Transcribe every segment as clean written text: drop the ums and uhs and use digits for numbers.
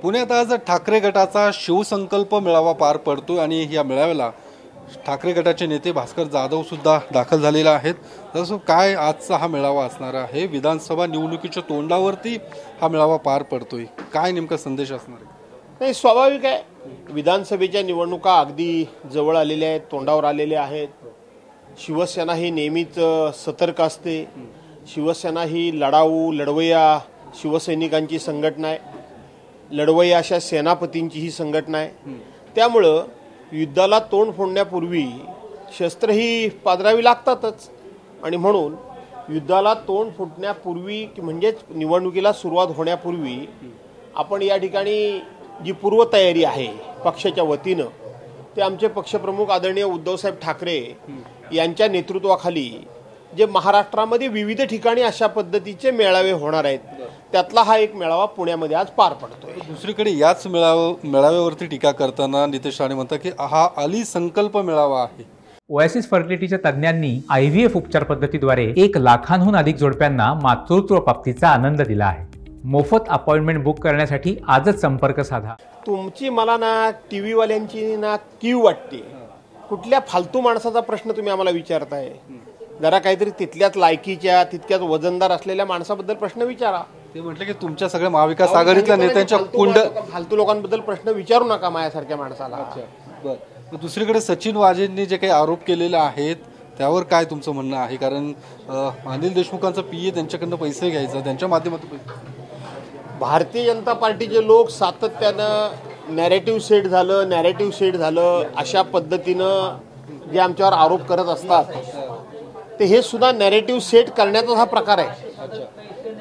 पुण्यात आज ठाकरे गटाचा शिवसंकल्प मेळावा पार पडतोय आणि या मेळाव्याला ठाकरे गटाचे नेते भास्कर जाधव सुद्धा दाखल झालेले आहेत। तसं काय आजचा हा मेळावा असणार आहे, विधानसभा निवडणुकीच्या तोंडावरती हा मेळावा पार पडतोय, काय नेमका संदेश असणार आहे? नाही, स्वाभाविक आहे, विधानसभेच्या निवडणुका अगदी जवळ आलेल्या आहेत, तोंडावर आलेल्या आहेत। शिवसेना ही नेहमीच सतर्क असते। शिवसेना ही लढवय्या शिवसैनिकांची संघटना आहे, लढवय्या अशा सेनापतींची ही संघटना आहे। त्यामुळं युद्धाला तोंड फोडण्यापूर्वी शस्त्र ही पाजरावी लागतातच आणि म्हणून युद्धाला तोंड फुटण्यापूर्वी म्हणजेच निवडणुकीला सुरुवात होण्यापूर्वी आपण या ठिकाणी जी पूर्वतयारी आहे पक्षाच्या वतीनं ते आमचे पक्षप्रमुख आदरणीय उद्धवसाहेब ठाकरे यांच्या नेतृत्वाखाली जे महाराष्ट्रामध्ये विविध ठिकाणी अशा पद्धतीचे मेळावे होणार आहेत, त्यातला हा एक मेळावा पुण्यामध्ये आज पार पडतोय। दुसरीकडे याच मेळाव्यावरती टीका करताना नितेश राणे म्हणतात की हा अली संकल्प मेळावा आहे। ओएसिस फर्टिलिटीच्या तज्ञांनी IVF उपचार पद्धतीद्वारे 1 लाखांहून अधिक जोडप्यांना मातृत्व प्राप्तीचा आनंद दिला आहे। मोफत अपॉइंटमेंट बुक करण्यासाठी आजच संपर्क साधा। तुमची मला ना टीव्ही वाल्यांची ना कीव वाटते, कुठल्या फालतू माणसाचा प्रश्न तुम्ही आम्हाला विचारताय? जरा काहीतरी तिथल्याच लायकीच्या तितक्याच वजनदार असलेल्या माणसाबद्दल प्रश्न विचारा। ते म्हटले की तुमच्या सगळ्या महाविकास आघाडीतल्या नेत्यांच्या फालतू लोकांबद्दल प्रश्न विचारू नका माझ्यासारख्या माणसाला। बरं, दुसरीकडे सचिन वाजेंनी जे काही आरोप केलेले आहेत त्यावर काय तुमचं म्हणणं आहे? कारण अनिल देशमुखांचा PA त्यांच्याकडनं पैसे घ्यायचा, त्यांच्या माध्यमातून भारतीय जनता पार्टीचे लोक सातत्यानं नॅरेटिव्ह सेट झालं अशा पद्धतीनं जे आमच्यावर आरोप करत असतात, ते हे सुद्धा नॅरेटिव्ह सेट करण्याचा हा प्रकार आहे।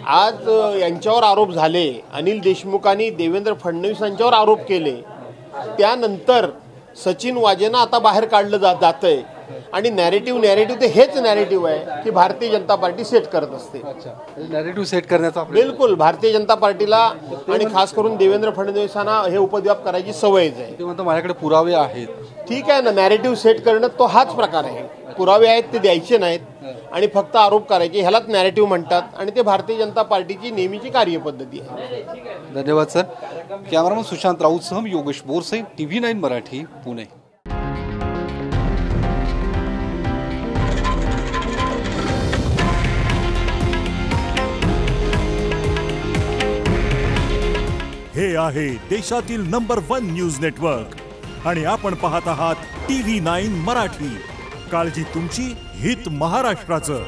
आज यांच्यावर आरोप झाले, अनिल देशमुखांनी देवेंद्र फडणवीस यांच्यावर आरोप केले, त्यानंतर सचिन वाजेंना आता बाहेर काढलं जातंय आणि नॅरेटिव्ह ते हेच नॅरेटिव्ह आहे की भारतीय जनता पार्टी सेट करत असते। नॅरेटिव्ह सेट करण्याचा बिलकुल भारतीय जनता पार्टीला आणि खास करून देवेंद्र फडणवीसांना हे उपद्व्याप करायची सवयच आहे। ते म्हणतात माझ्याकडे पुरावे आहेत। ठीक आहे ना, नॅरेटिव्ह सेट करणं तो हाच प्रकार आहे। पुरावे आहेत ते द्यायचे नाहीत आणि फक्त आरोप करायचे, ह्यालाच नॅरेटिव्ह म्हणतात आणि ते भारतीय जनता पार्टीची नेहमीची कार्यपद्धती आहे। धन्यवाद सर। कॅमेरामन सुशांत राऊतसह योगेश बोरसे, TV9 मराठी, पुणे। हे आहे देशातील नंबर 1 न्यूज नेटवर्क आणि आपण पाहत आहात TV9 मराठी। काळजी तुमची, हित महाराष्ट्राचं।